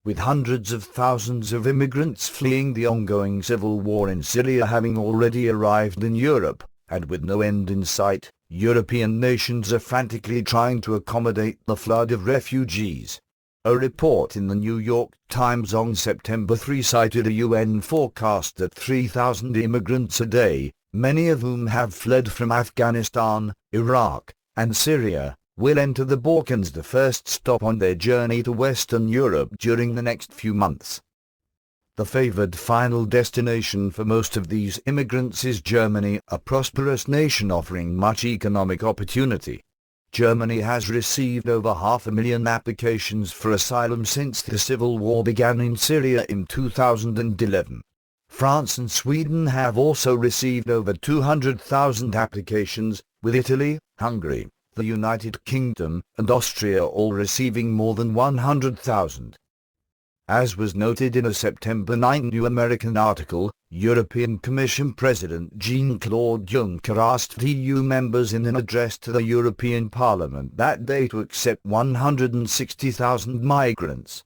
with hundreds of thousands of immigrants fleeing the ongoing civil war in Syria having already arrived in Europe, and with no end in sight, European nations are frantically trying to accommodate the flood of refugees. A report in the New York Times on September 3 cited a UN forecast that 3,000 immigrants a day, many of whom have fled from Afghanistan, Iraq, and Syria, will enter the Balkans, the first stop on their journey to Western Europe during the next few months. The favored final destination for most of these immigrants is Germany, a prosperous nation offering much economic opportunity. Germany has received over 500,000 applications for asylum since the civil war began in Syria in 2011. France and Sweden have also received over 200,000 applications, with Italy, Hungary, the United Kingdom, and Austria all receiving more than 100,000. As was noted in a September 9 New American article, European Commission President Jean-Claude Juncker asked EU members in an address to the European Parliament that day to accept 160,000 migrants.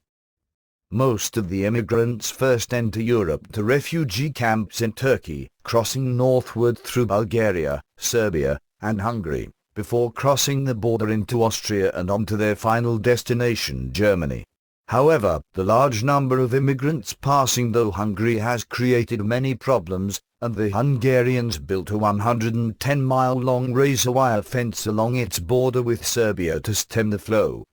Most of the immigrants first enter Europe to refugee camps in Turkey, crossing northward through Bulgaria, Serbia, and Hungary, before crossing the border into Austria and on to their final destination, Germany. However, the large number of immigrants passing through Hungary has created many problems, and the Hungarians built a 110-mile-long razor wire fence along its border with Serbia to stem the flow.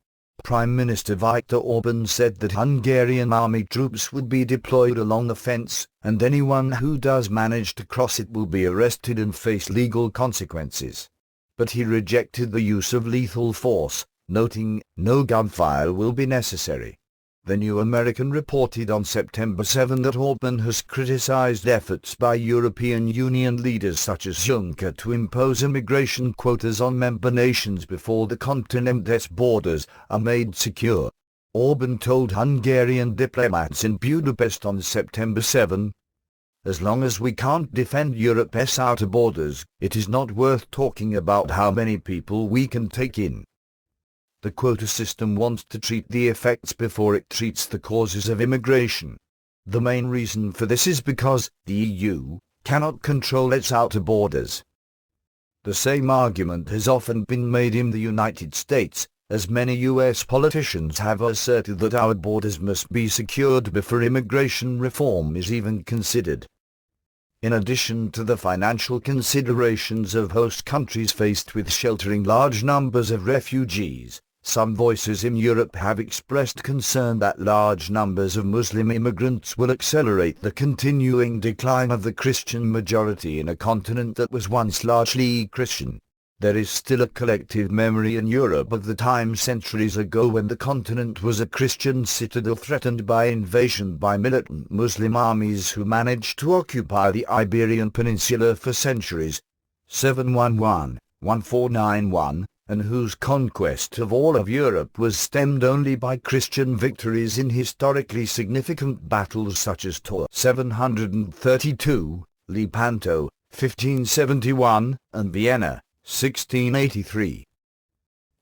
Prime Minister Viktor Orban said that Hungarian army troops would be deployed along the fence, and anyone who does manage to cross it will be arrested and face legal consequences. But he rejected the use of lethal force, noting, "No gunfire will be necessary." The New American reported on September 7 that Orban has criticized efforts by European Union leaders such as Juncker to impose immigration quotas on member nations before the continent's borders are made secure. Orban told Hungarian diplomats in Budapest on September 7, "As long as we can't defend Europe's outer borders, it is not worth talking about how many people we can take in." The quota system wants to treat the effects before it treats the causes of immigration. The main reason for this is because the EU cannot control its outer borders. The same argument has often been made in the United States, as many US politicians have asserted that our borders must be secured before immigration reform is even considered. In addition to the financial considerations of host countries faced with sheltering large numbers of refugees, some voices in Europe have expressed concern that large numbers of Muslim immigrants will accelerate the continuing decline of the Christian majority in a continent that was once largely Christian. There is still a collective memory in Europe of the time centuries ago when the continent was a Christian citadel threatened by invasion by militant Muslim armies who managed to occupy the Iberian Peninsula for centuries, 711-1491, and whose conquest of all of Europe was stemmed only by Christian victories in historically significant battles such as Tours 732, Lepanto 1571, and Vienna 1683.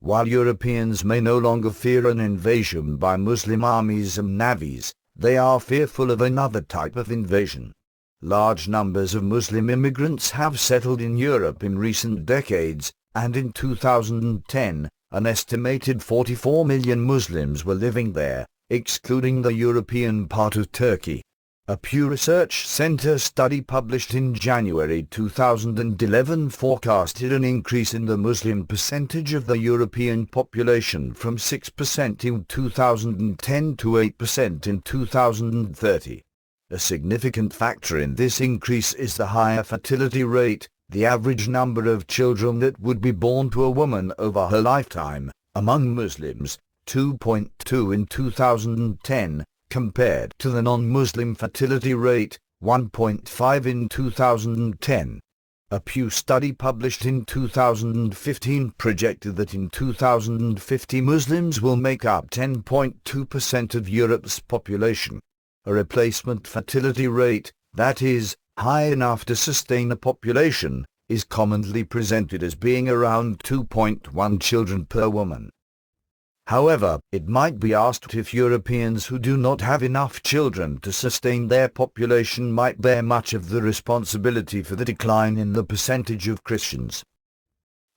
While Europeans may no longer fear an invasion by Muslim armies and navies, they are fearful of another type of invasion. Large numbers of Muslim immigrants have settled in Europe in recent decades, and in 2010, an estimated 44 million Muslims were living there, excluding the European part of Turkey. A Pew Research Center study published in January 2011 forecasted an increase in the Muslim percentage of the European population from 6% in 2010 to 8% in 2030. A significant factor in this increase is the higher fertility rate, the average number of children that would be born to a woman over her lifetime, among Muslims, 2.2 in 2010, compared to the non-Muslim fertility rate, 1.5 in 2010. A Pew study published in 2015 projected that in 2050 Muslims will make up 10.2% of Europe's population. A replacement fertility rate, that is, high enough to sustain a population, is commonly presented as being around 2.1 children per woman. However, it might be asked if Europeans who do not have enough children to sustain their population might bear much of the responsibility for the decline in the percentage of Christians.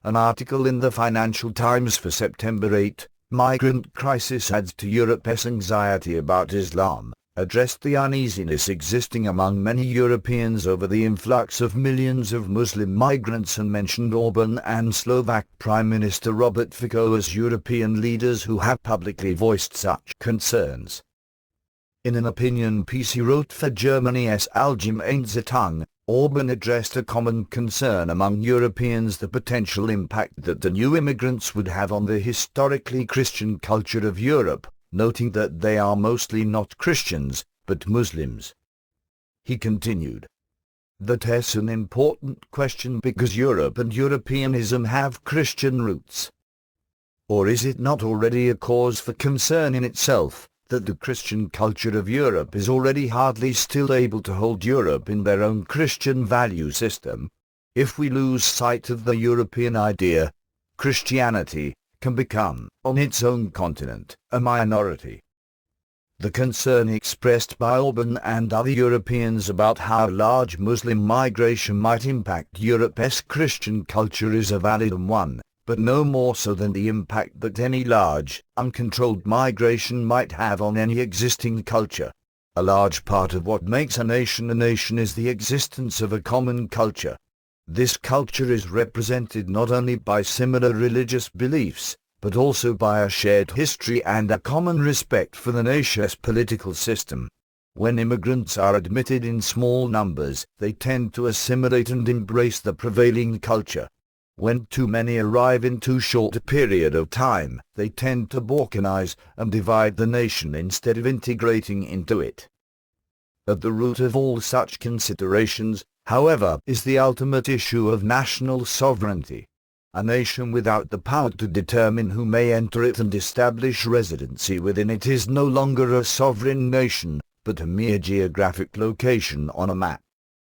An article in the Financial Times for September 8, "Migrant Crisis Adds to Europe's Anxiety About Islam," addressed the uneasiness existing among many Europeans over the influx of millions of Muslim migrants and mentioned Orban and Slovak Prime Minister Robert Fico as European leaders who have publicly voiced such concerns. In an opinion piece he wrote for Germany's Allgemeine Zeitung, Orban addressed a common concern among Europeans: the potential impact that the new immigrants would have on the historically Christian culture of Europe, noting that they are mostly not Christians, but Muslims. He continued, "That's an important question because Europe and Europeanism have Christian roots. Or is it not already a cause for concern in itself, that the Christian culture of Europe is already hardly still able to hold Europe in their own Christian value system? If we lose sight of the European idea, Christianity can become, on its own continent, a minority." The concern expressed by Orban and other Europeans about how large Muslim migration might impact Europe's Christian culture is a valid one, but no more so than the impact that any large, uncontrolled migration might have on any existing culture. A large part of what makes a nation is the existence of a common culture. This culture is represented not only by similar religious beliefs, but also by a shared history and a common respect for the nation's political system. When immigrants are admitted in small numbers, they tend to assimilate and embrace the prevailing culture. When too many arrive in too short a period of time, they tend to balkanize and divide the nation instead of integrating into it. At the root of all such considerations, however, is the ultimate issue of national sovereignty. A nation without the power to determine who may enter it and establish residency within it is no longer a sovereign nation, but a mere geographic location on a map.